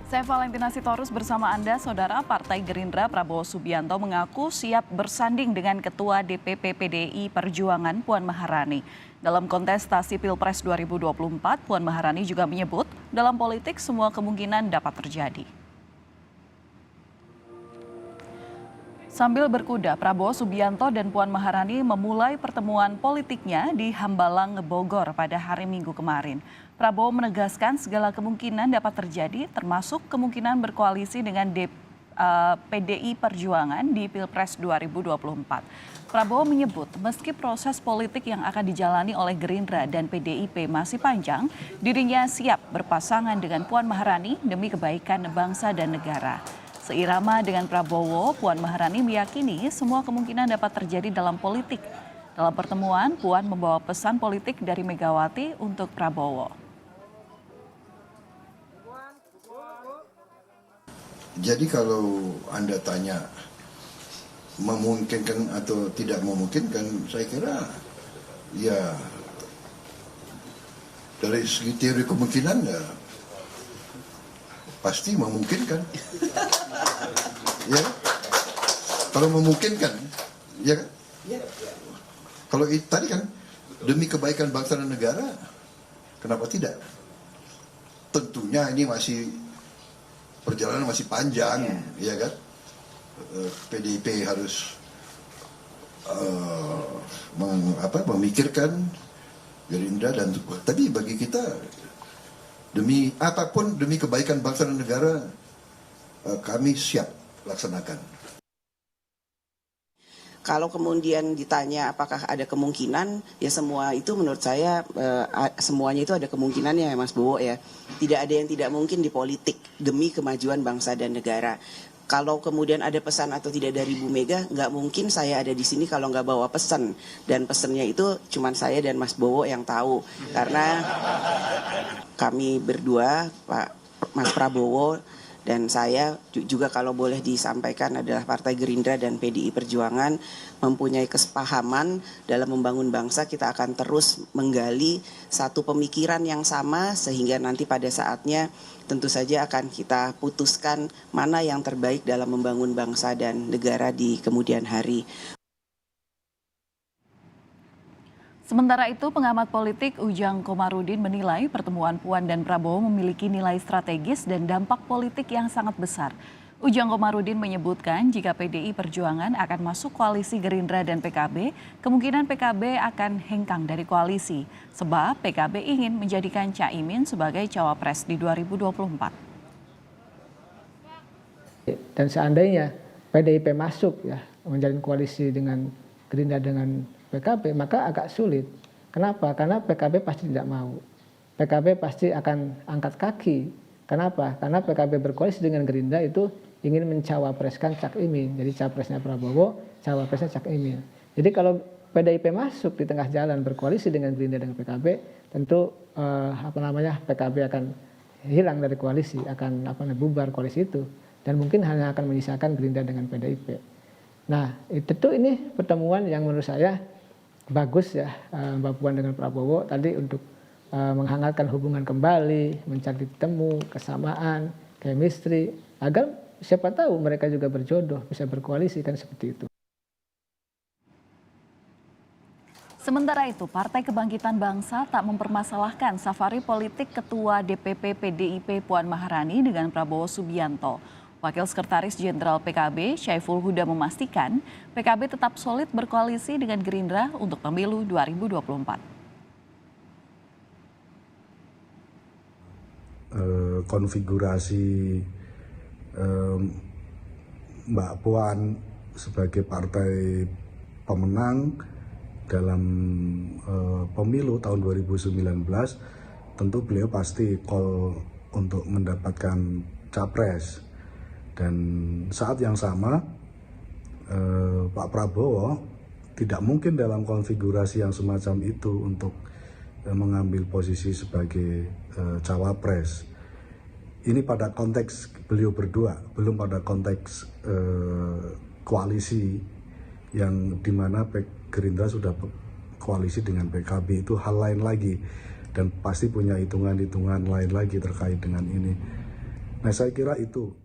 Saya Valentina Sitorus bersama Anda, Saudara. Partai Gerindra Prabowo Subianto mengaku siap bersanding dengan Ketua DPP PDI Perjuangan Puan Maharani. Dalam kontestasi Pilpres 2024, Puan Maharani juga menyebut dalam politik semua kemungkinan dapat terjadi. Sambil berkuda, Prabowo Subianto dan Puan Maharani memulai pertemuan politiknya di Hambalang, Bogor pada hari Minggu kemarin. Prabowo menegaskan segala kemungkinan dapat terjadi, termasuk kemungkinan berkoalisi dengan PDI Perjuangan di Pilpres 2024. Prabowo menyebut meski proses politik yang akan dijalani oleh Gerindra dan PDIP masih panjang, dirinya siap berpasangan dengan Puan Maharani demi kebaikan bangsa dan negara. Seirama dengan Prabowo, Puan Maharani meyakini semua kemungkinan dapat terjadi dalam politik. Dalam pertemuan, Puan membawa pesan politik dari Megawati untuk Prabowo. Jadi kalau Anda tanya memungkinkan atau tidak memungkinkan, saya kira ya dari segi teori kemungkinan ya pasti memungkinkan. Ya, kalau memungkinkan, ya kan? Kalau tadi kan demi kebaikan bangsa dan negara, kenapa tidak? Tentunya ini perjalanan masih panjang, ya kan? PDIP harus memikirkan Gerindra dan tapi bagi kita demi apapun demi kebaikan bangsa dan negara kami siap laksanakan. Kalau kemudian ditanya apakah ada kemungkinan, ya semua itu menurut saya semuanya itu ada kemungkinannya, Mas Bowo ya. Tidak ada yang tidak mungkin di politik demi kemajuan bangsa dan negara. Kalau kemudian ada pesan atau tidak dari Bu Mega, nggak mungkin saya ada di sini kalau nggak bawa pesan. Dan pesannya itu cuma saya dan Mas Bowo yang tahu. Karena kami berdua, Mas Prabowo dan saya juga kalau boleh disampaikan adalah Partai Gerindra dan PDI Perjuangan mempunyai kesepahaman dalam membangun bangsa. Kita akan terus menggali satu pemikiran yang sama sehingga nanti pada saatnya tentu saja akan kita putuskan mana yang terbaik dalam membangun bangsa dan negara di kemudian hari. Sementara itu, pengamat politik Ujang Komarudin menilai pertemuan Puan dan Prabowo memiliki nilai strategis dan dampak politik yang sangat besar. Ujang Komarudin menyebutkan jika PDI Perjuangan akan masuk koalisi Gerindra dan PKB, kemungkinan PKB akan hengkang dari koalisi, sebab PKB ingin menjadikan Caimin sebagai cawapres di 2024. Dan seandainya PDIP masuk ya menjalin koalisi dengan Gerindra dengan PKB, maka agak sulit. Kenapa? Karena PKB pasti tidak mau. PKB pasti akan angkat kaki. Kenapa? Karena PKB berkoalisi dengan Gerindra itu ingin mencawapreskan Cak Imin. Jadi capresnya Prabowo, cawapresnya Cak Imin. Jadi kalau PDIP masuk di tengah jalan berkoalisi dengan Gerindra dan PKB, tentu PKB akan hilang dari koalisi, akan bubar koalisi itu. Dan mungkin hanya akan menyisakan Gerindra dengan PDIP. Nah, tentu ini pertemuan yang menurut saya bagus ya, Mbak Puan dengan Prabowo tadi untuk menghangatkan hubungan kembali, mencari temu, kesamaan, chemistry, agar siapa tahu mereka juga berjodoh, bisa berkoalisi kan seperti itu. Sementara itu, Partai Kebangkitan Bangsa tak mempermasalahkan safari politik Ketua DPP PDIP Puan Maharani dengan Prabowo Subianto. Wakil Sekretaris Jenderal PKB, Syaiful Huda memastikan PKB tetap solid berkoalisi dengan Gerindra untuk pemilu 2024. Konfigurasi Mbak Puan sebagai partai pemenang dalam pemilu tahun 2019, tentu beliau pasti call untuk mendapatkan capres. Dan saat yang sama Pak Prabowo tidak mungkin dalam konfigurasi yang semacam itu untuk mengambil posisi sebagai cawapres. Ini pada konteks beliau berdua, belum pada konteks koalisi yang dimana Gerindra sudah koalisi dengan PKB, itu hal lain lagi dan pasti punya hitungan-hitungan lain lagi terkait dengan ini. Nah, saya kira itu